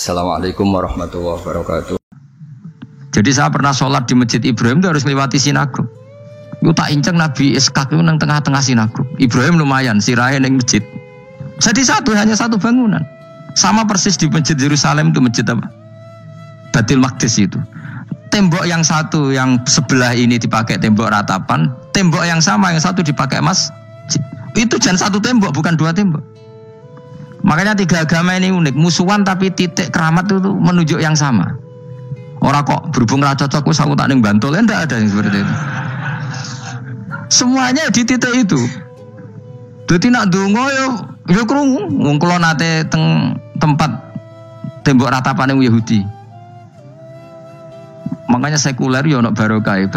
Assalamualaikum warahmatullahi wabarakatuh. Jadi saya pernah sholat di Masjid Ibrahim itu harus melewati sinagog. Itu tak inceng Nabi Ishak itu nang tengah-tengah sinagog. Ibrahim lumayan, sirahe ning masjid. Jadi hanya satu bangunan. Sama persis di Masjid Yerusalem itu masjid apa? Baitul Maqdis itu. Tembok yang satu yang sebelah ini dipakai tembok ratapan, tembok yang sama yang satu dipakai masjid. Itu jangan satu tembok, bukan dua tembok. Makanya tiga agama ini unik, musuhan tapi titik keramat itu menunjuk yang sama. Orang kok berhubung ra cocok wis aku tak ning Bantul, enggak ada yang seperti itu. Semuanya di titik itu. Dadi nak ndonga yo krungu, wong kula nate teng tempat tembok ratapan yang Yahudi. Makanya sekuler yo ono barokah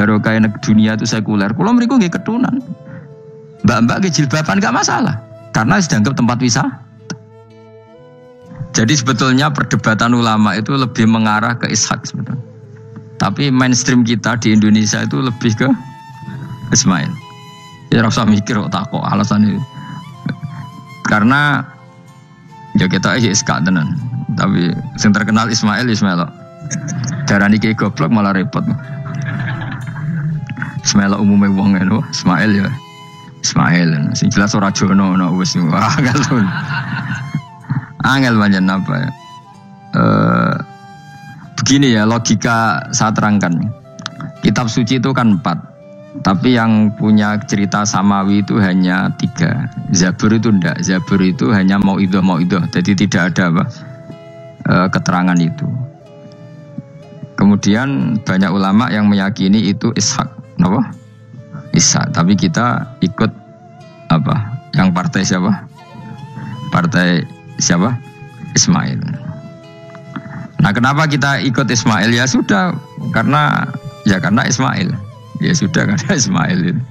dunia itu sekuler. Kula mriku nggih ketunan. Mbak-mbak nggih jilbaban enggak masalah karena dianggap tempat wisata. Jadi sebetulnya perdebatan ulama itu lebih mengarah ke Ishak sebetulnya. Tapi mainstream kita di Indonesia itu lebih ke Ismail. Ya rasa mikir kok takok alasan itu. Karena ya kita Ishak tenan. Tapi yang terkenal Ismail. Darani ki goblok malah repot. Ismail umumnya wong ngono, Ismail ya. Ismail. Sing jelas ora jono ono wis. Wah, galon. Angel banyak apa ya? Begini ya logika saya terangkan. Kitab suci itu kan 4, tapi yang punya cerita samawi itu hanya 3. Zabur itu enggak. Zabur itu hanya mauidhah. Jadi tidak ada apa keterangan itu. Kemudian banyak ulama yang meyakini itu Ishak, apa? Ishak. Tapi kita ikut apa? Yang partai siapa? Partai siapa? Ismail. Nah, kenapa kita ikut Ismail? Ya sudah, karena Ismail. Ya sudah karena Ismail itu.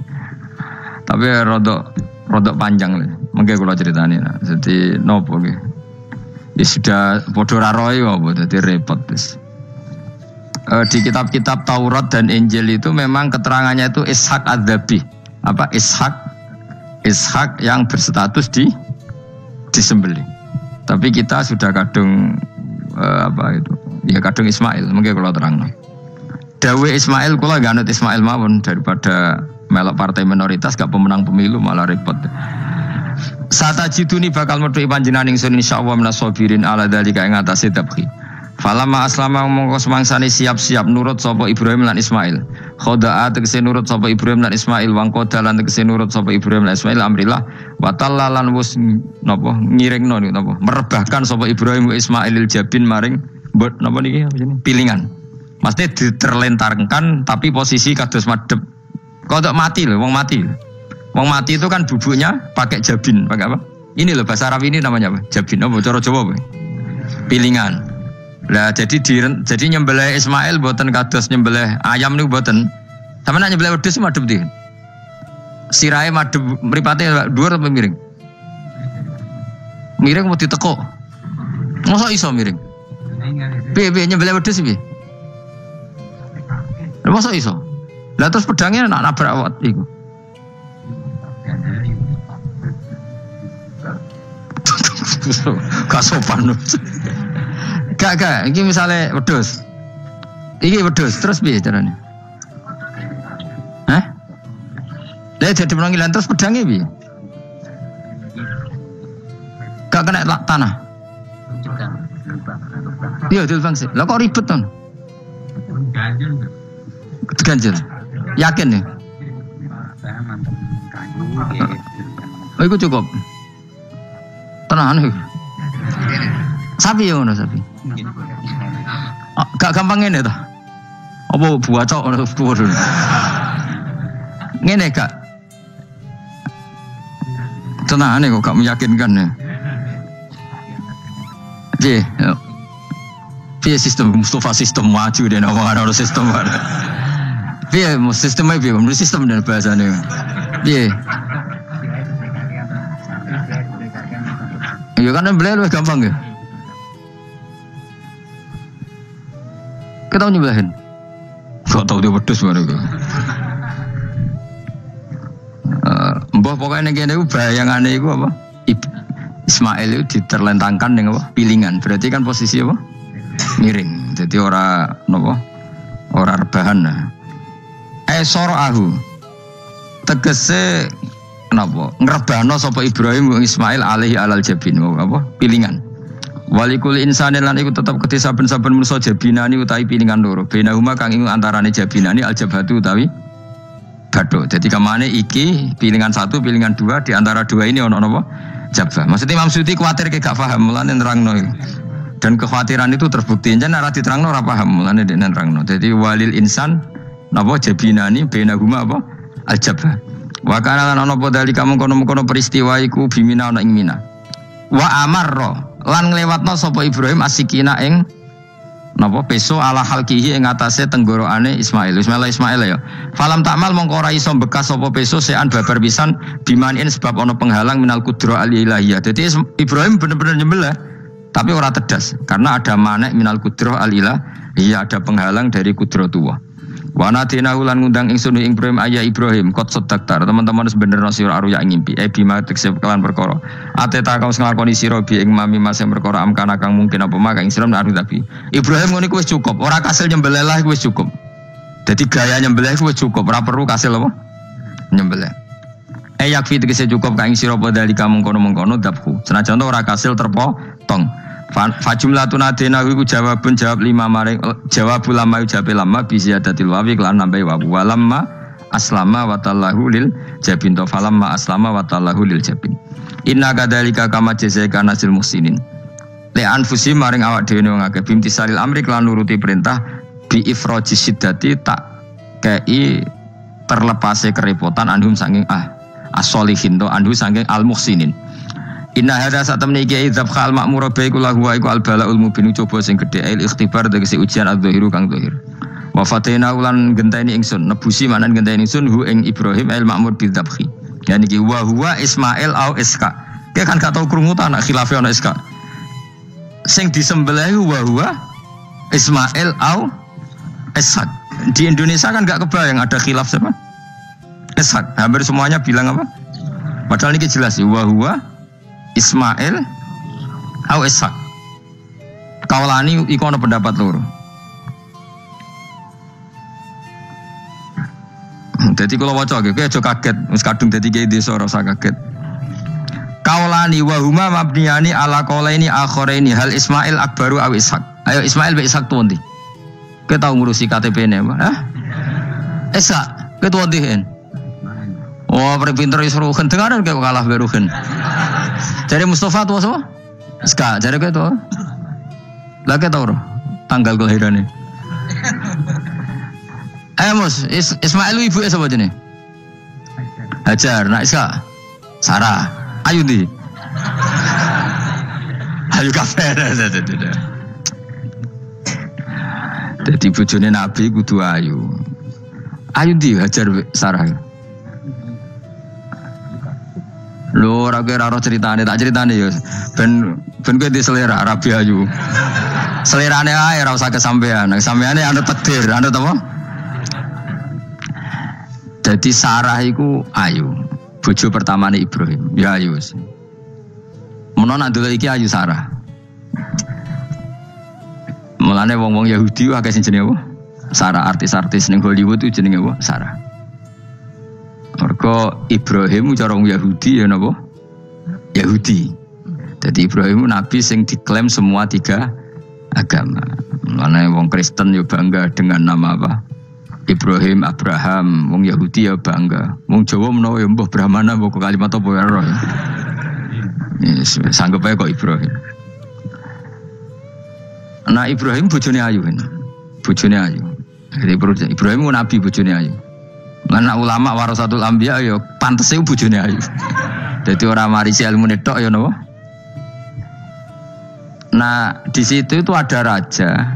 Tapi rodok panjang nih. Mungkin kalau ceritanya. Nah. Jadi nopo gitu. Ya sudah podo raroi apa? Jadi repot. Di kitab-kitab Taurat dan Injil itu memang keterangannya itu Ishak Adzabi. Apa? Ishak yang berstatus disembelih. Tapi kita sudah kadung kadung Ismail. Mungkin kalau terang. Dawe Ismail kula gak anut Ismail mawon daripada melok partai minoritas gak pemenang pemilu malah repot. Satajiduni bakal metu panjenengan ingsun insyaallah menasabirin ala dzalika ing atase tabki. Falamma aslama mongko semangsane siap-siap nurut sapa Ibrahim lan Ismail. Khoda'a tegese nurut sapa Ibrahim lan Ismail, wangkoda lan tegese nurut sapa Ibrahim lan Ismail amrillah wa tallalan wus napa ngiringno niku napa merebahkan sapa Ibrahim wa Ismailil jabin maring napa niki pilingan. Maksudnya diterlentarkan tapi posisi kados madhep. Kodok mati lho, wong mati. Wong mati itu kan bubuknya pakai jabin, pakai apa? Ini loh bahasa Arab ini namanya apa? Jabin apa cara Jawa apa? Pilingan. Lah jadi nyembelih Ismail boten kados nyembelih ayam niku boten. Sampeyan nek nyembelih wedhus madhep ndi? Sirahe madhep mripate dhuwur apa miring? Miring mau ditekuk. Mosok iso miring? Piye nyembelih wedhus piye? Lah mosok iso? Lah terus pedangnya nak nabrak awak iku. Gak sopan. Gak, ini misalnya wedhus. Iki wedhus, terus piye carane? Hah? Lah jadi penanggilan terus pedangnya piye? Gak kena tanah. Iya, dilbang sih. Lah kok ribet ton? Ganjil. Yakin ya? Oh, itu cukup. Tenang nih. Sapi ya ngono sapi. Gak gampang ngene ta. Apa buacok ngono dhuwur. Ngene gak. Tenane kok gak meyakinkan ya. Piye sistem Mustafa sistem maju dene ono sistem. Piye sistemnya piye? Menurut sistem dan bahasane. Piye? Ya kan beli lebih gampang ya. Kita nyembelihin. Gak tahu dia wedhus baru. Mbah pokoknya ngene iku bayangane iku apa? Ismail itu diterlentangkan dengan apa? Pilingan. Berarti kan posisi apa? miring. Jadi ora napa? Ora rebahan. Soro'ahu tegese napa? Ngrebano sapa Ibrahim wa Ismail alaihi alal jabin. Apa? Pilingan. Walikul insanin lan iku tetep kedhe saben-saben manusa jabinani utawi pilingan loro. Bainahuma kang ing antarane jabinani aljabatu utawi bathuk. Jadi kamane iki pilingan 1, pilingan 2 di antara dua ini ono napa? Jabah. Maksudnya Imam Suyuti kuwatir gak paham mulane nerangno. Dan kekhawatiran itu terbukti jan ora diterangno ora paham mulane dek nerangno. Jadi walil insan napa jabinani bainahuma apa? Aljabah. Wa kana lan ono apa dalika mengkono-mengkono peristiwa iku bimina ana ing Mina. Wa amarra lan nglewatno sapa Ibrahim asikina ing napa peso ala halkihi ing atase tenggorokane Ismail ya. Falam takmal mongko ora iso bekas sapa peso sean babar pisan bimanin sebab ana penghalang minal qudra al-ilahiyah. Dadi Ibrahim bener-bener nyembelih tapi ora tedas karena ada manek minal qudra al-ilahiyah, ada penghalang dari qudratullah. Wa nadina ulan ngundang ingsun ing Ibrahim ayya Ibrahim qad saddaqta teman-teman wis bener sira aruya ngimpi bima tekse kelan perkara ateta kau nglakoni sira bi ing mami mas perkara amkana kang mungkin apa mak ing sira aru tapi Ibrahim ngene kuwi wis cukup ora kasil nyembelih lah wis cukup. Dadi gaya nyembelih wis cukup ora perlu kasil apa nyembelih. Yakfi tegese cukup kang sira padhalika mengkono-mengkono dabhu senajan ora kasil terpotong. Fajumlatun adena iku jawab 5 maring jawab ulama ujabe lama bi ziyadatil wawi lan nambahi wawu walamma aslama wa tallahu lil jabin to falamma aslama wa tallahu lil jabin inna kadzalika kama jazaika nasil muhsinin li anfusi maring awak dhewe wong akeh bimtisalil amri lan nuruti perintah bi ifraji siddati tak kei terlepase kerepotan anhum saking as-solihin to anhu saking al muhsinin. Inna hadza satamni iki idzab khal ma'mur baiku lahu wa iku al-bala'ul mubin coba sing gedhe il ikhtibar tegese ujian adzahiru kang zahir. Wa fatena ulan genteni ingsun nebusi manan genteni ingsun hu ing Ibrahim al ma'mur bidzabhi. Yani iki wa huwa Ismail au Iska. Ki kan gak tau krungu ta anak khilafe ana Iska. Sing disembelih wa huwa Ismail au Ishak. Di Indonesia kan gak kebayang ada khilaf siapa? Ishak. Hampir semuanya bilang apa? Padahal ini jelas wa huwa Ismail au Ishak. Kaulani iku ana pendapat loro. Dadi kula waca iki aja kaget, wis kadung dadi kiai desa ora usah kaget. Kaulani wa huma mabniyani ala qaulaini akharaini hal Ismail akbaru au Ishak. Ayo Ismail be Ishak tuh ndi? Kowe tau ngurusi KTP-ne apa? Hah? Ishak, kowe tuh ndi hen? Oh, pinter wis ruhen dengaran kowe kalah be ruhen. Jare Mustafa tuwa sapa? Ska, jare kowe tuwa. Lah kowe tau ora tanggal kelahirane? Mus, Ismail ibu sapa jenenge? Hajar, nak Iska. Sarah. Ayu ndi? Ayu kafe. Dadi bojone Nabi kudu ayu. Ayu ndi Hajar Sarah? Lho ora kira ceritane, tak ceritane ya. Ben kowe di selera Rabi ayu. Selerane ae ora usah kesampean. Sampeane anu takdir, anu apa? Jadi Sarah iku ayu. Bojo pertamane Ibrahim, ya ayu. Menawa nak delok iki ayu Sarah. Mulane wong-wong Yahudi akeh sing jenenge apa? Sarah, artis-artis ning Hollywood itu jenenge apa? Sarah. Mergo Ibrahim cara wong Yahudi ya napa? Yahudi. Jadi Ibrahim nabi sing diklaim semua 3 agama. Mulane wong Kristen yo bangga dengan nama apa? Ibrahim, Abraham, wong Yahudi ya bangga. Wong Jawa menawa ya mbah Brahmana mbok kalimat apa ya roh. Yes, sanggep ae kok Ibrahim. Nah Ibrahim bojone ayu kan. Bojone ayu. Jadi Ibrahim ku nabi bojone ayu. Lan ulama warasatul anbiya ya pantese bojone ayu. Dadi ora marisi ilmune tok ya napa. Nah, di situ itu ada raja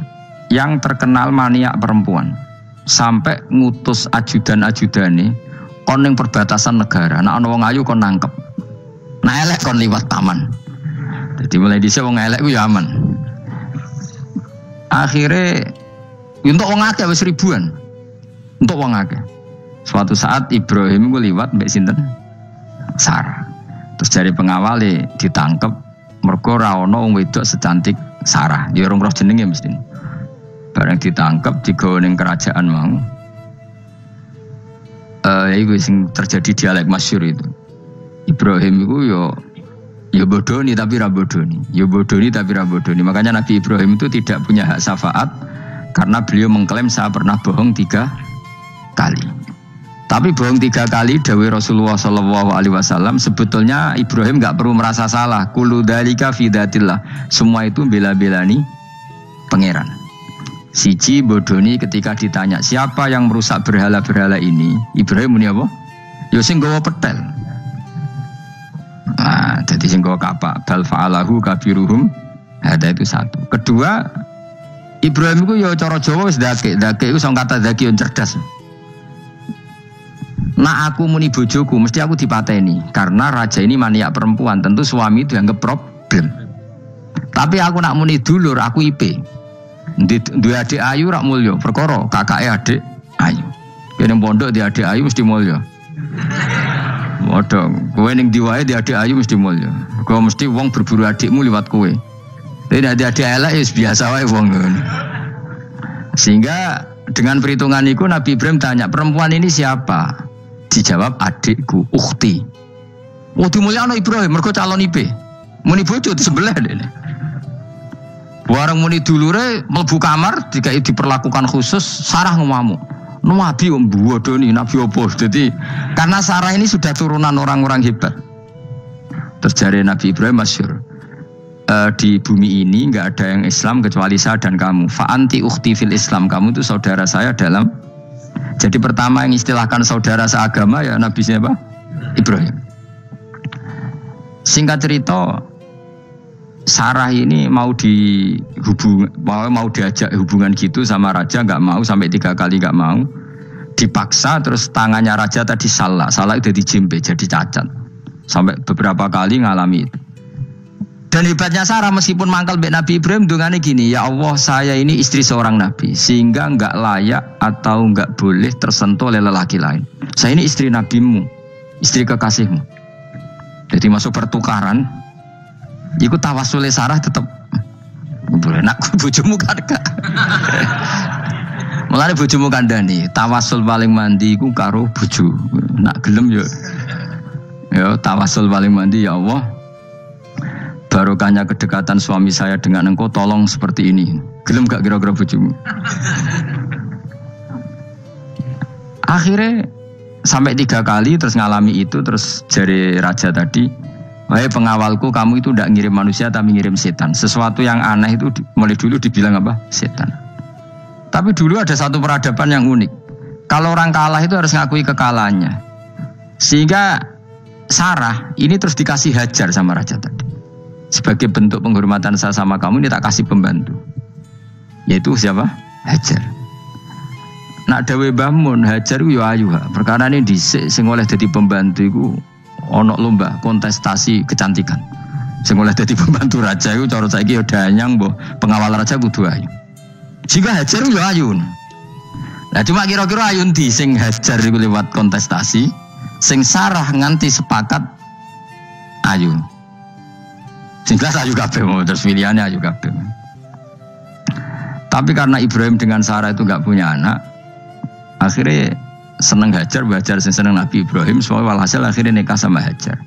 yang terkenal maniak perempuan. Sampai ngutus ajudan-ajudane kon ning perbatasan negara. Nek ana wong ayu kon nangkep. Nek elek kon liwat taman. Jadi mulai dhisik wong elek ku ya aman. Akhire untuk wong akeh wis ribuan. Untuk wong akeh. Suatu saat Ibrahim ku liwat mbek sinten? Sarah. Terus dari pengawale ditangkep mergo ora ana wong wedok secantik Sarah. Ya ora roh jenenge mesti. Barang ditangkap digawa ning kerajaan mau. Iku sing terjadi dialek masyhur itu. Ibrahim itu ya bodoni tapi ra bodoni. Ya bodoni tapi ra bodoni. Makanya Nabi Ibrahim itu tidak punya hak syafaat karena beliau mengklaim saya pernah bohong 3 kali. Tapi bohong 3 kali dawuh Rasulullah SAW sebetulnya Ibrahim enggak perlu merasa salah. Kullu dzalika fi dzatillah. Semua itu bela-belani pangeran. Siji bodoni ketika ditanya siapa yang merusak berhala-berhala ini, Ibrahim muni apa? Ya sing nggawa petel. Nah, jadi sing nggawa kapak bal fa'alahu kabiruhum. Ada itu satu. Kedua, Ibrahim itu ya cara Jawa wis dake itu sing kata daki cerdas. Nah aku muni bojoku mesti aku dipateni karena raja ini maniak perempuan, tentu suami itu dianggap problem. Tapi aku nak muni dulur aku IP. Dua adik ayu rak mulya, perkara kakake adik ayu. Kene pondok di adik ayu mesti mulya. Modong, kowe ning diwae di adik ayu mesti mulya. Kowe mesti wong berburu adikmu liwat kowe. Tapi adik elek wis biasa wae wong ngono. Sehingga dengan perhitungan itu Nabi Ibrahim tanya, perempuan ini siapa? Dijawab adikku, ukhti. Oh dimulyakno Ibrahim mergo calon IP. Muni bojo di sebelah dene. Warang muni dulure mlebu kamar dikai diperlakukan khusus Sarah ngamuk. Nabi mbodoni nabi opo. Jadi karena Sarah ini sudah turunan orang-orang hebat. Terjadi Nabi Ibrahim masyhur. Di bumi ini enggak ada yang Islam kecuali saya dan kamu. Fa anti ukhti fil Islam. Kamu itu saudara saya dalam. Jadi pertama yang istilahkan saudara seagama ya Nabi siapa? Ibrahim. Singkat cerita Sarah ini mau diajak hubungan gitu sama raja, nggak mau sampai 3 kali nggak mau, dipaksa terus tangannya raja tadi salah itu dijimpe jadi cacat sampai beberapa kali ngalami itu. Dan hebatnya Sarah meskipun mangkal mbek Nabi Ibrahim dungane gini, ya Allah saya ini istri seorang nabi sehingga nggak layak atau nggak boleh tersentuh oleh lelaki lain. Saya ini istri nabimu, istri kekasihmu. Jadi masuk pertukaran. Iku tawasule Sarah tetep boleh nak bojomu kan gak. Mulane bojomu kandhani, tawasul paling mandi iku karo bojo. Nak gelem yo. Ya tawasul paling mandi ya Allah. Barokahnya kedekatan suami saya dengan engkau tolong seperti ini. Gelem gak kira-kira bojomu? Akhirnya sampai 3 kali terus ngalami itu terus jari raja tadi. Wahai pengawalku, kamu itu tidak ngirim manusia tapi ngirim setan. Sesuatu yang aneh itu mulai dulu dibilang apa? Setan. Tapi dulu ada satu peradaban yang unik. Kalau orang kalah itu harus ngakui kekalahannya. Sehingga Sarah ini terus dikasih hajar sama raja tadi. Sebagai bentuk penghormatan saya sama kamu ini tak kasih pembantu. Yaitu siapa? Hajar. Nak dawe bangun hajar itu ya ayu. Perkara ini dhisik sing oleh dadi pembantu iku ono lomba kontestasi kecantikan. Sing oleh dadi pembantu raja iku cara saiki ya danyang mbah pengawal raja kudu ayu. Jika hajar yo ayu. Nah cuma kira-kira ayu ndi sing hajar iku lewat kontestasi, sing Sarah nganti sepakat ayu. Sing jelas ayu kabeh terus pilihannya ayu kabeh. Tapi karena Ibrahim dengan Sarah itu enggak punya anak, akhirnya seneng Hajar, sing seneng Nabi Ibrahim, soalnya walhasil akhirnya nikah sama Hajar.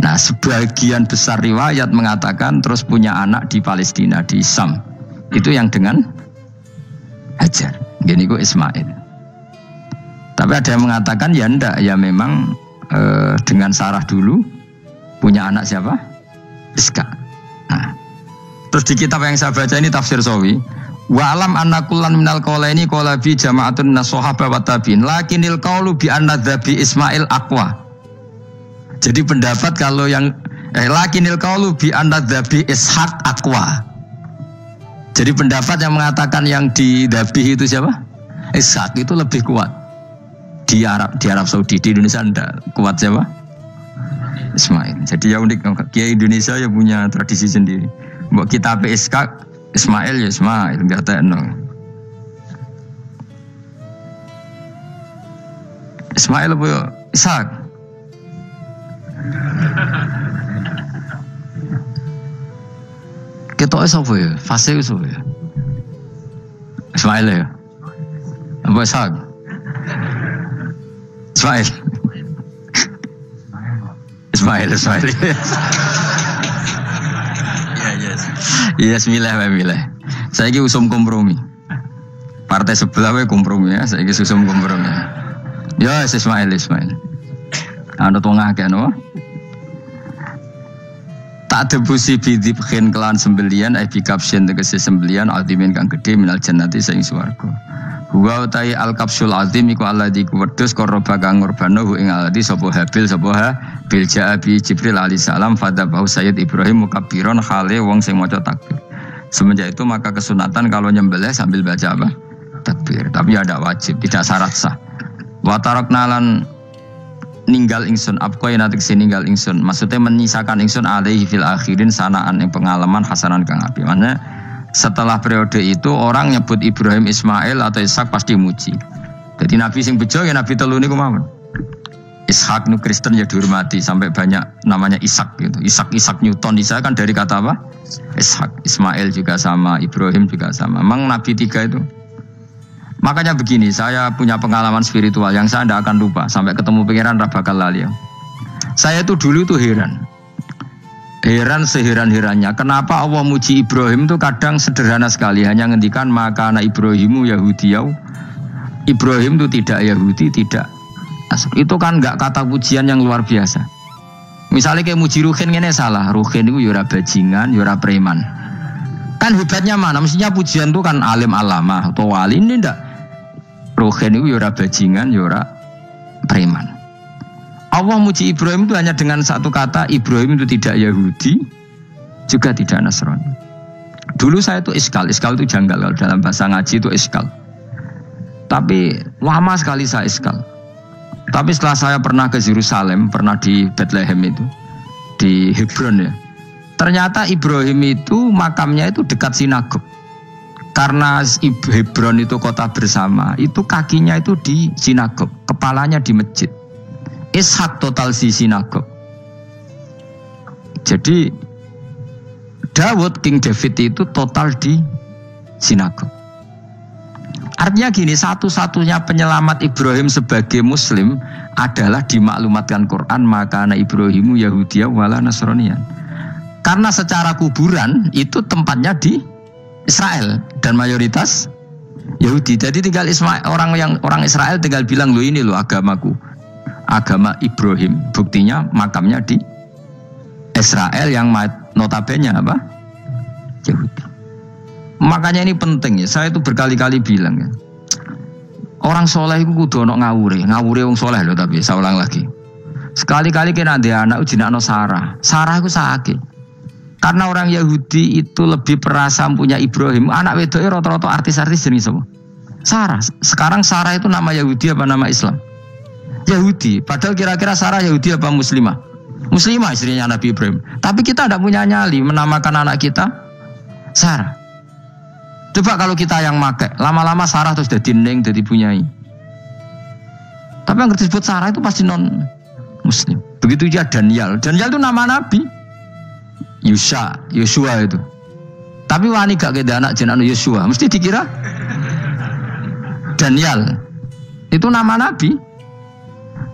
Nah, sebagian besar riwayat mengatakan terus punya anak di Palestina, di Sam. Itu yang dengan Hajar. Gini kok Ismail. Tapi ada yang mengatakan ya enggak, ya memang dengan Sarah dulu punya anak siapa? Iska. Nah, terus di kitab yang saya baca ini tafsir Sawi. Wa alam anna kullan minal qawlaini qala bi jama'atun minas sahaba wa tabi'in lakinil qawlu bi anna dzabi Ismail aqwa. Jadi pendapat kalau yang lakinil qawlu bi anna dzabi Ishaq aqwa. Jadi pendapat yang mengatakan yang didabih itu siapa? Ishaq itu lebih kuat. Di Arab Saudi, di Indonesia enggak kuat siapa? Ismail. Jadi ya unik, Kiai Indonesia ya punya tradisi sendiri. Mbok kitab Ishaq Ismail ya Ismail, enggak tekno. Ismail apa ya? Ishak. Ketoke sapa ya? Fase sapa ya? Ismail ya. Apa Ishak? Ismail. Ismail. Yes, milih. Saya ini usum kompromi. Partai sebelah we kompromi ya. Saya ini usum kompromi. Ya, Ismail. Anu tengah kan, no? Tak debusi bidibkhin kelan sembelian bikapsin tegese sembelian altimin kang gede minal jannati saing swarga. Wa utai al kapsul azim iku alladzi kuwedhus korba kang ngorbano ing alladzi sapa Habil jaa bi Jibril alaihi salam fadabahu Sayyid Ibrahim mukabbiron khale wong sing maca takbir. Semenjak itu maka kesunatan kalau nyembelih sambil baca apa? Takbir. Tapi ada wajib, tidak syarat sah. Wa tarakna lan ninggal ingsun apko yen atik ninggal ingsun maksudnya menyisakan ingsun alaihi fil akhirin sanaan ing pengalaman hasanan kang apik. Maknanya setelah periode itu orang nyebut Ibrahim, Ismail atau Ishak pasti muji. Jadi nabi sing bejo ya nabi telu niku mawon. Ishak nu Kristen ya dihormati sampai banyak namanya Ishak gitu. Ishak Newton Ishak kan dari kata apa? Ishak. Ismail juga sama, Ibrahim juga sama. Memang nabi tiga itu. Makanya begini, saya punya pengalaman spiritual yang saya tidak akan lupa. Sampai ketemu pengiran bakal lali. Saya itu dulu tuh heran seheran-herannya. Kenapa Allah muji Ibrahim itu kadang sederhana sekali. Hanya ngendikan maka anak Ibrahimu Yahudiyau. Ibrahim itu tidak Yahudi, tidak. Itu kan enggak kata pujian yang luar biasa. Misalnya kayak muji Ruhin ini salah. Ruhin itu yura bajingan, yura preman. Kan hebatnya mana? Mestinya pujian itu kan alim alama atau wali, ini enggak. Ruhin itu yura bajingan, yura preman. Allah muji Ibrahim itu hanya dengan satu kata, Ibrahim itu tidak Yahudi, juga tidak Nasrani. Dulu saya itu iskal itu janggal, kalau dalam bahasa ngaji itu iskal. Tapi lama sekali saya iskal. Tapi setelah saya pernah ke Yerusalem, pernah di Bethlehem itu, di Hebron ya. Ternyata Ibrahim itu makamnya itu dekat sinagog. Karena Hebron itu kota bersama, itu kakinya itu di sinagog, kepalanya di masjid. Ishak total di sinagog. Jadi King David itu total di sinagog. Artinya gini, satu-satunya penyelamat Ibrahim sebagai Muslim adalah dimaklumatkan Quran maka anak Ibrahimu Yahudiyah wala Nasraniyan. Karena secara kuburan itu tempatnya di Israel dan mayoritas Yahudi. Jadi tinggal orang Israel tinggal bilang lo ini lo agamaku, agama Ibrahim. Buktinya makamnya di Israel yang notabene apa? Yahudi. Makanya ini penting ya. Saya itu berkali-kali bilang ya. Orang soleh itu kudu ono ngawure wong soleh loh, tapi saya ulang lagi. Sekali-kali kena dia anak ujinakno Sarah itu sakit. Karena orang Yahudi itu lebih perasa punya Ibrahim. Anak wedoknya rata-rata artis-artis jenis apa? Sarah. Sekarang Sarah itu nama Yahudi apa nama Islam? Yahudi. Padahal kira-kira Sarah Yahudi apa Muslimah? Muslimah istrinya Nabi Ibrahim. Tapi kita tidak punya nyali menamakan anak kita Sarah. Coba kalau kita yang make, lama-lama Sarah terus jadi neng, jadi punyai. Tapi yang disebut Sarah itu pasti non Muslim. Begitu juga Daniel. Daniel itu nama Nabi. Yosua itu. Tapi wani gak keda anak jenenge Yosua, mesti dikira Daniel. Itu nama Nabi.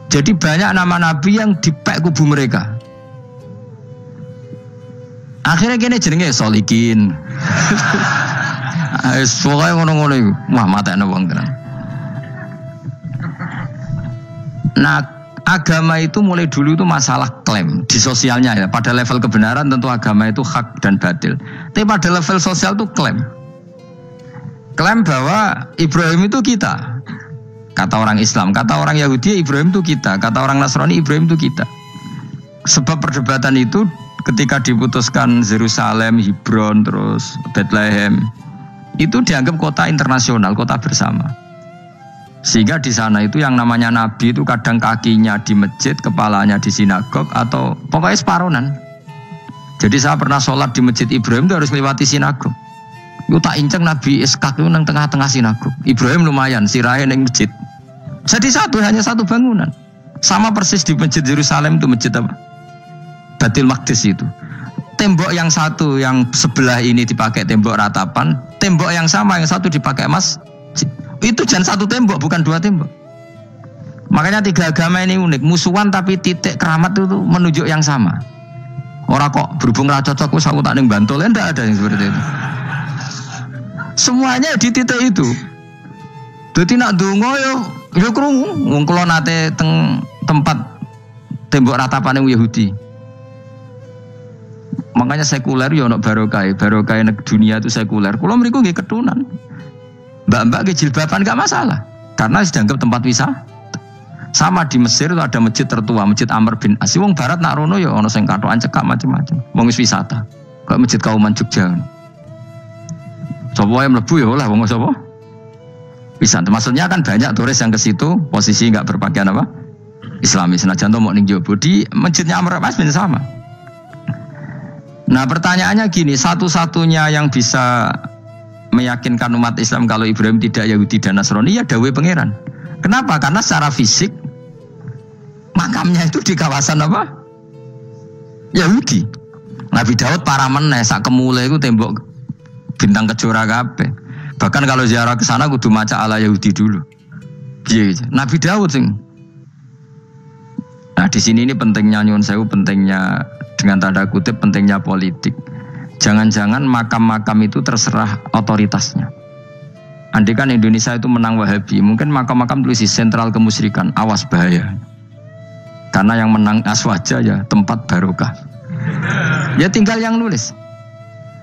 Jadi banyak nama Nabi yang dipek kubu mereka. Akhirnya gini jenenge Solikin. Soalnya ngono-ngono itu. Wah matanya wong tenan. Nah, agama itu mulai dulu itu masalah klaim di sosialnya ya. Pada level kebenaran tentu agama itu hak dan batil. Tapi pada level sosial itu klaim bahwa Ibrahim itu kita. Kata orang Islam, kata orang Yahudi Ibrahim itu kita, kata orang Nasrani Ibrahim itu kita. Sebab perdebatan itu ketika diputuskan Yerusalem, Hebron, terus Bethlehem, itu dianggap kota internasional, kota bersama. Sehingga di sana itu yang namanya Nabi itu kadang kakinya di masjid, kepalanya di sinagog, atau pokoknya separonan. Jadi saya pernah sholat di masjid Ibrahim itu harus melewati sinagog. Itu tak inceng Nabi Ishak itu nang tengah-tengah sinagog. Ibrahim lumayan, sirahe nang masjid. Jadi hanya satu bangunan. Sama persis di masjid Yerusalem itu masjid apa? Baitul Maqdis itu. tembok yang satu yang sebelah ini dipakai tembok ratapan, tembok yang sama yang satu dipakai emas. Itu jangan satu tembok, bukan dua tembok. Makanya tiga agama ini unik, musuhan tapi titik keramat itu menunjuk yang sama. Orang kok berhubung ra cocok wis aku tak ning Bantul, enggak ada yang seperti itu. Semuanya di titik itu. Dadi nak ndonga yo krungu wong kula nate teng tempat tembok ratapane Yahudi. Makanya sekuler yo ono barokah dunia itu sekuler. Kula mriku nggih ketunan. Mbak-mbak nggih jilbaban enggak masalah karena dianggap tempat wisata. Sama di Mesir itu ada masjid tertua, Masjid Amr bin As. Wong barat nak rono ya ono sing katokan cekak macam-macam. Wong wis wisata. Kayak Masjid Kauman Jogja. Sapa wae mlebu ya oleh wong sapa? Wisata. Maksudnya kan banyak turis yang ke situ posisi enggak berpakaian apa? Islami. Senajan to mau ning Jobo di Masjidnya Amr bin As sama. Nah, pertanyaannya gini, satu-satunya yang bisa meyakinkan umat Islam kalau Ibrahim tidak Yahudi dan Nasrani ya dawuh pangeran. Kenapa? Karena secara fisik makamnya itu di kawasan apa? Yahudi. Nabi Daud para meneh sak kemule itu tembok bintang kejora kabeh. Bahkan kalau ziarah ke sana kudu maca ala Yahudi dulu. Piye? Nabi Daud sing. Nah, di sini ini pentingnya nyuwun sewu, pentingnya dengan tanda kutip pentingnya politik. Jangan-jangan makam-makam itu terserah otoritasnya. Andai kan Indonesia itu menang Wahabi, mungkin makam-makam tulis sentral kemusyrikan, awas bahaya. Karena yang menang Aswaja ya tempat barokah. Ya tinggal yang nulis.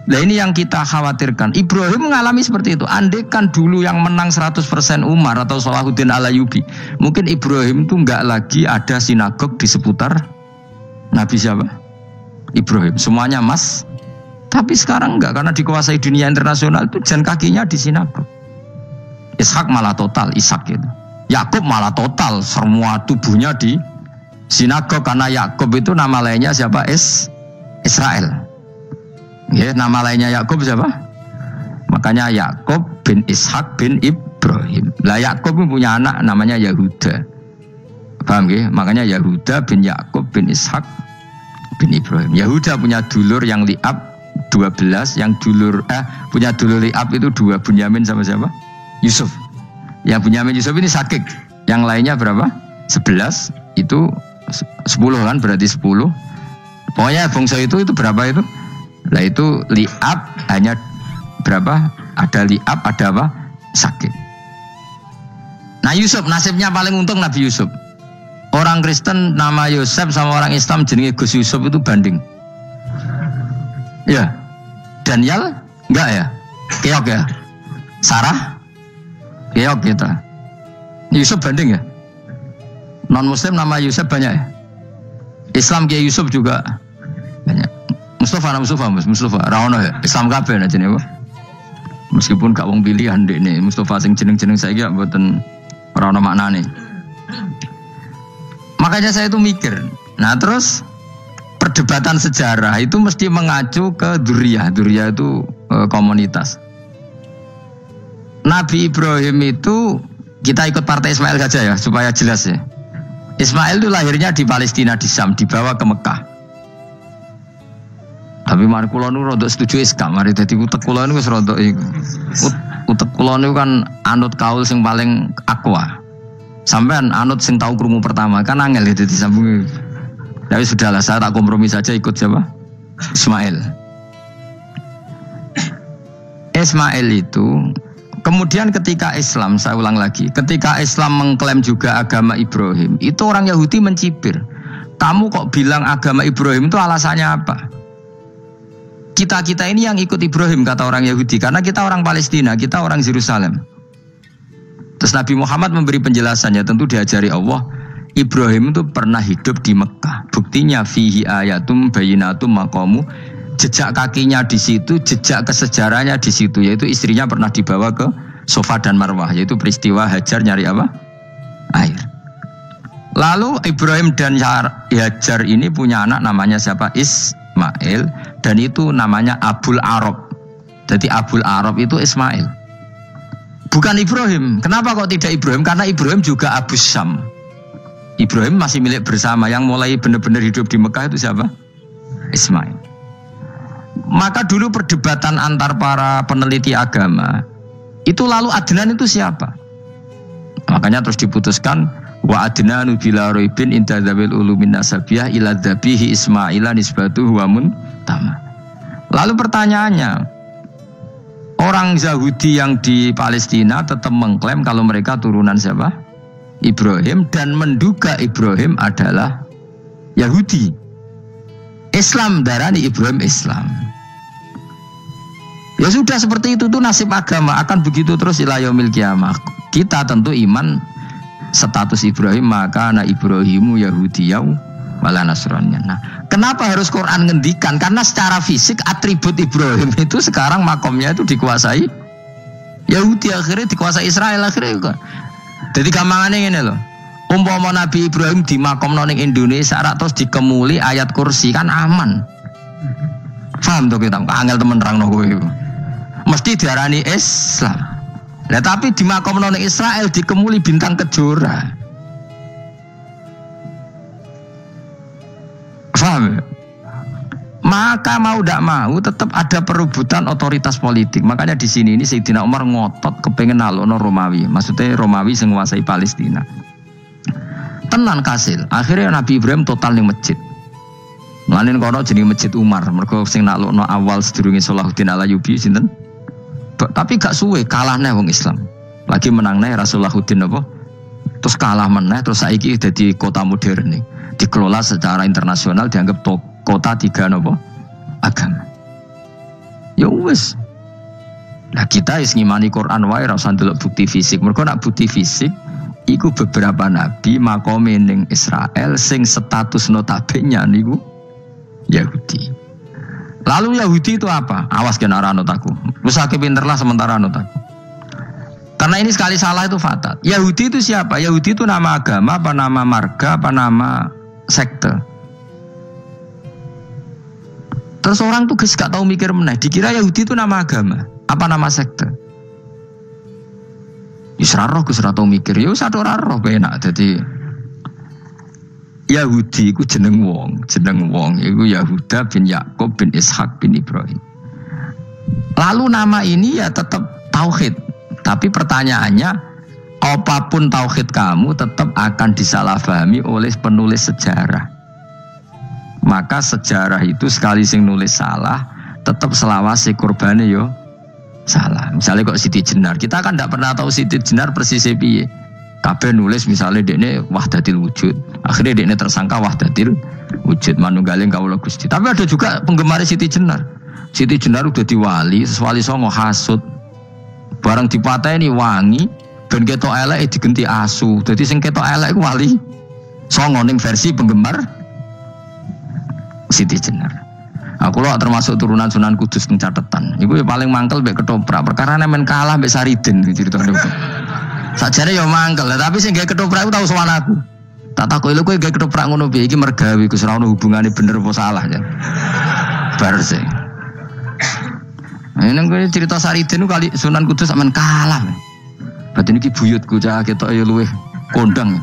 Nah ini yang kita khawatirkan. Ibrahim mengalami seperti itu. Andai kan dulu yang menang 100% Umar atau Salahuddin Al-Ayyubi, mungkin Ibrahim itu enggak lagi ada sinagog di seputar Nabi siapa? Ibrahim. Semuanya emas. Tapi sekarang enggak, karena dikuasai dunia internasional itu jalan kakinya di sinagog. Ishak malah total, Ishak gitu. Yakub malah total, semua tubuhnya di sinagog karena Yakub itu nama lainnya siapa? Israel. Ya, nama lainnya Yakub siapa? Makanya Yakub bin Ishak bin Ibrahim. Lah Yakub punya anak namanya Yahuda. Paham ya? Makanya Yahuda bin Yakub bin Ishak bin Ibrahim. Yahuda punya dulur yang li'ab 12, yang dulur punya dulur li'ab itu 2, Bunyamin sama siapa? Yusuf. Yang Bunyamin Yusuf ini sakik. Yang lainnya berapa? 11. Itu 10 kan, berarti 10. Pokoknya bangsa itu berapa itu? Lah itu li'ab hanya berapa? Ada li'ab, ada apa? Sakik. Nah Yusuf nasibnya paling untung Nabi Yusuf. Orang Kristen nama Yosef sama orang Islam jenenge Gus Yusuf itu banding. Ya. Daniel enggak ya? Keok ya? Sarah? Keok kita. Yusuf banding ya? Non Muslim nama Yusuf banyak ya? Islam Kiai Yusuf juga banyak. Mustafa Rawono ya? Islam kabeh aja nih, meskipun gak wong pilihan dek nih. Mustafa sing jeneng-jeneng saya gak mboten ora ono maknane. Makanya saya itu mikir. Nah terus perdebatan sejarah itu mesti mengacu ke Duriyah. Duriyah itu komunitas. Nabi Ibrahim itu kita ikut partai Ismail saja ya supaya jelas ya. Ismail itu lahirnya di Palestina di Syam, dibawa ke Mekah. Tapi mari kula nu rodok setuju Islam, mari dadi utek kula niku wis rodok iku. Utek kula niku kan anut kaul sing paling akwa. Sampean anut sing tahu krungu pertama kan angel ya dadi sambung. Tapi sudahlah saya tak kompromi saja ikut siapa? Ismail. Ismail itu kemudian ketika Islam, saya ulang lagi, ketika Islam mengklaim juga agama Ibrahim, itu orang Yahudi mencibir. Kamu kok bilang agama Ibrahim itu alasannya apa? Kita ini yang ikut Ibrahim, kata orang Yahudi, karena kita orang Palestina, kita orang Yerusalem. Terus Nabi Muhammad memberi penjelasannya, tentu diajari Allah, Ibrahim itu pernah hidup di Mekah. Buktinya fihi ayatum bayinatum maqamu, jejak kakinya di situ, jejak kesejarahnya di situ, yaitu istrinya pernah dibawa ke Safa dan Marwah, yaitu peristiwa Hajar nyari apa? Air. Lalu Ibrahim dan Hajar ini punya anak namanya siapa? Ismail, dan itu namanya Abul Arab. Jadi Abul Arab itu Ismail. Bukan Ibrahim. Kenapa kok tidak Ibrahim? Karena Ibrahim juga Abu Syam. Ibrahim masih milik bersama. Yang mulai benar-benar hidup di Mekah itu siapa? Ismail. Maka dulu perdebatan antar para peneliti agama itu lalu Adnan itu siapa? Makanya terus diputuskan wa adnanu bila raibin inda dzawil ulumin nasabiyah ila dzabihi Ismaila nisbatuhu wa muntama. Lalu pertanyaannya, orang Yahudi yang di Palestina tetap mengklaim kalau mereka turunan siapa? Ibrahim, dan menduga Ibrahim adalah Yahudi. Islam darani Ibrahim Islam. Ya sudah seperti itu tuh nasib agama akan begitu terus ila yaumil qiyamah. Kita tentu iman status Ibrahim, maka ana Ibrahimu Yahudiyau wala Nasraniyah. Nah, kenapa harus Quran ngendikan? Karena secara fisik atribut Ibrahim itu sekarang makomnya itu dikuasai Yahudi, akhirnya dikuasai Israel akhirnya juga. Jadi gampangannya ini loh. Umpama Nabi Ibrahim di makom ning Indonesia terus dikemuli ayat kursi kan aman. Paham tuh kita? Angel temen nerangno kowe iku. Mesti diarani Islam. Lah tapi di makom ning Israel dikemuli bintang kejora. Paham? Maka mau tidak mau tetap ada perebutan otoritas politik. Makanya di sini ini Sayyidina Umar ngotot kepengen nalono Romawi. Maksudnya Romawi sing nguasai Palestina. Tenan kasil. Akhirnya Nabi Ibrahim total ning masjid. Mlanen kono jenenge Masjid Umar. Mergo sing nalukno awal sedurunge Salahuddin Al-Ayyubi sinten? Tapi gak suwe kalahne wong Islam. Lagi menangne Rasulullahuddin apa? Terus kalah meneh terus saiki dadi kota modern nih. Dikelola secara internasional dianggap kota tiga nopo agama. Ya wis. Nah kita is ngimani Quran wae ora usah ndelok bukti fisik. Mergo nak bukti fisik iku beberapa nabi makome ning Israel sing status notabene niku Yahudi. Lalu Yahudi itu apa? Awas kena anut aku. Wis akeh pinterlah sementara anut aku. Karena ini sekali salah itu fatal. Yahudi itu siapa? Yahudi itu nama agama, apa nama marga, apa nama sekte. Terus orang tuh gak tahu mikir meneh. Dikira Yahudi itu nama agama, apa nama sekte. Yusraroh gus tahu mikir. Ya usah ora roh enak. Jadi Yahudi iku jeneng wong iku Yahuda bin Yakub bin Ishak bin Ibrahim. Lalu nama ini ya tetap tauhid. Tapi pertanyaannya, apapun tauhid kamu tetap akan disalahpahami oleh penulis sejarah. Maka sejarah itu sekali sing nulis salah, tetap selawase kurbane yo salah. Misalnya kok Siti Jenar, kita kan tidak pernah tahu Siti Jenar persis piye. Kabeh nulis misalnya dekne wahdatil wujud, akhirnya dekne tersangka wahdatil wujud manunggaling kawula Gusti. Tapi ada juga penggemar Siti Jenar. Siti Jenar udah diwali, wali songo hasud. Barang dipateni wangi, ben ketok elek digenti asu. Dadi sing ketok elek wali songo ning versi penggemar Siti Jenar. Aku lho termasuk turunan Sunan Kudus ning catetan. Iku ya paling mangkel mbek ketoprak. Perkara men kalah mbek Saridin ceritane. Sajane ya mangkel, tapi sing gawe ketoprak iku tau sowan aku. Tak takoki lho kowe gawe ketoprak ngono piye iki mergawe Gus ora ono hubungane bener apa salah ya. Bar sing. Nang kowe cerita Saridin kali Sunan Kudus sampean kalah. Berarti niki buyutku cah ketok ya luweh kondang.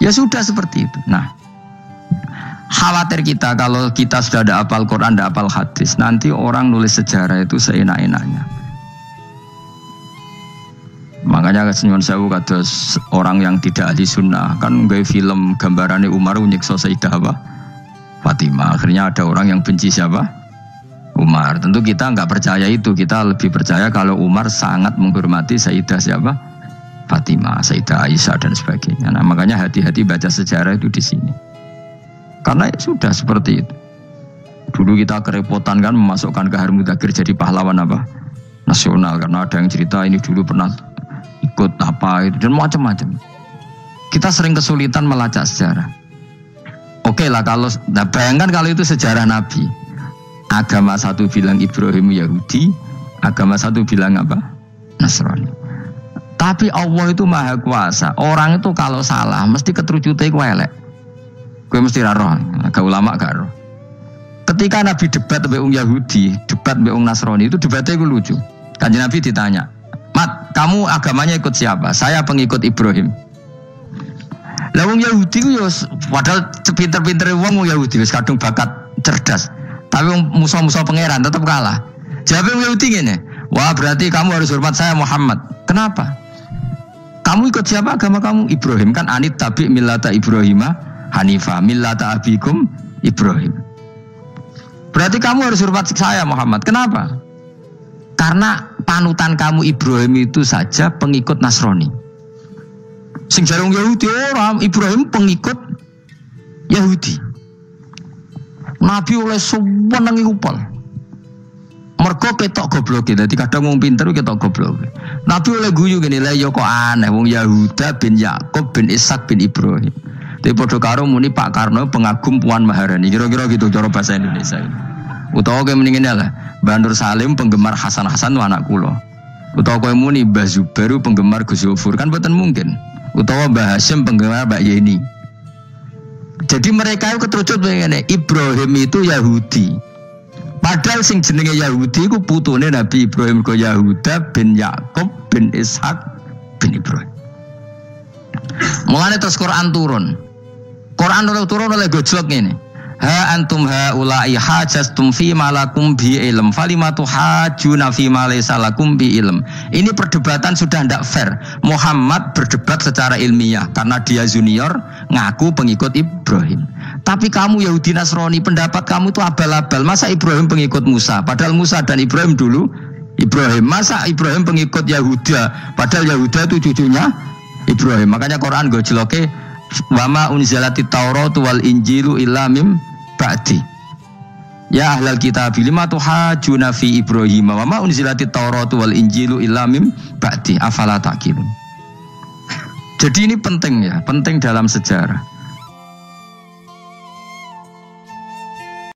Ya sudah seperti itu. Nah, khawatir kita kalau kita sudah ada hafal Quran, ada hafal hadis, nanti orang nulis sejarah itu seenak-enaknya. Makanya nyuwun sewu kados orang yang tidak ahli sunnah kan nggawe film gambarane Umar nyiksa Sayyidah apa? Fatimah. Akhirnya ada orang yang benci siapa? Umar. Tentu kita enggak percaya itu. Kita lebih percaya kalau Umar sangat menghormati Sayyidah siapa? Fatimah, Sayyidah Aisyah dan sebagainya. Nah, makanya hati-hati baca sejarah itu di sini. Karena sudah seperti itu. Dulu kita kerepotan kan memasukkan Kahar Mudzakkir jadi pahlawan apa? Nasional, karena ada yang cerita ini dulu pernah ikut apa itu dan macam-macam. Kita sering kesulitan melacak sejarah. Oke lah kalau bayangkan kalau itu sejarah Nabi. Agama satu bilang Ibrahim Yahudi, agama satu bilang apa? Nasrani. Tapi Allah itu maha kuasa. Orang itu kalau salah mesti keterucute ku elek. Kowe mesti ra roh, agak ulama gak roh. Ketika Nabi debat mbek wong Yahudi, debat mbek wong Nasrani itu debatnya itu lucu. Kanjeng Nabi ditanya, "Mat, kamu agamanya ikut siapa?" "Saya pengikut Ibrahim." Lah wong Yahudi ku yo padahal pinter-pintere wong Yahudi wis kadung bakat cerdas. Tapi musuh-musuh pangeran tetap kalah. Jawabnya Yahudi gini, wah berarti kamu harus hormat saya Muhammad. Kenapa? Kamu ikut siapa agama kamu? Ibrahim kan anit tabi millata Ibrahimah Hanifa millata abikum Ibrahim. Berarti kamu harus hormat saya Muhammad. Kenapa? Karena panutan kamu Ibrahim itu saja pengikut Nasrani. Sing jarung Yahudi orang Ibrahim pengikut Yahudi. Nabi oleh sewenang upal. Mergo ketok goblok dadi kadang wong pinter ketok goblok. Nabi oleh guyu ngene lha ya kok aneh wong Yahuda bin Yakub bin Ishak bin Ibrahim. Tapi padha karo muni Pak Karno pengagum Puan Maharani. Kira-kira gitu cara bahasa Indonesia. Utawa kowe mendingin lah, Mbah Nur Salim penggemar Hasan Hasan itu anak kula. Utawa kowe muni Mbah Zubair penggemar Gus Yofur kan boten mungkin. Utawa Mbah Hasyim penggemar Mbak Yeni. Jadi mereka itu keterucut ngene, Ibrahim itu Yahudi. Padahal sing jenenge Yahudi ku putune Nabi Ibrahim ko Yahuda bin Yakub bin Ishak bin Ibrahim. Mulane terus Quran turun. Quran turun oleh gojlok ngene. Ha antum haula'i hajastum fi malakum bi ilm falimatu hajuna fi ma laysa lakum bi ilm. Ini perdebatan sudah tidak fair. Muhammad berdebat secara ilmiah karena dia junior ngaku pengikut Ibrahim. Tapi kamu Yahudi Nasrani pendapat kamu itu abal-abal. Masa Ibrahim pengikut Musa? Padahal Musa dan Ibrahim dulu Ibrahim. Masa Ibrahim pengikut Yahuda? Padahal Yahuda itu cucunya Ibrahim. Makanya Quran gojloke wama unzilati Tauratu wal Injilu illa mim ba'di. Ya ahlal kitab lima tuhajuna fi Ibrahim wama unzilati Tauratu wal Injilu illa mim ba'di afala taqilun. Jadi ini penting ya, penting dalam sejarah.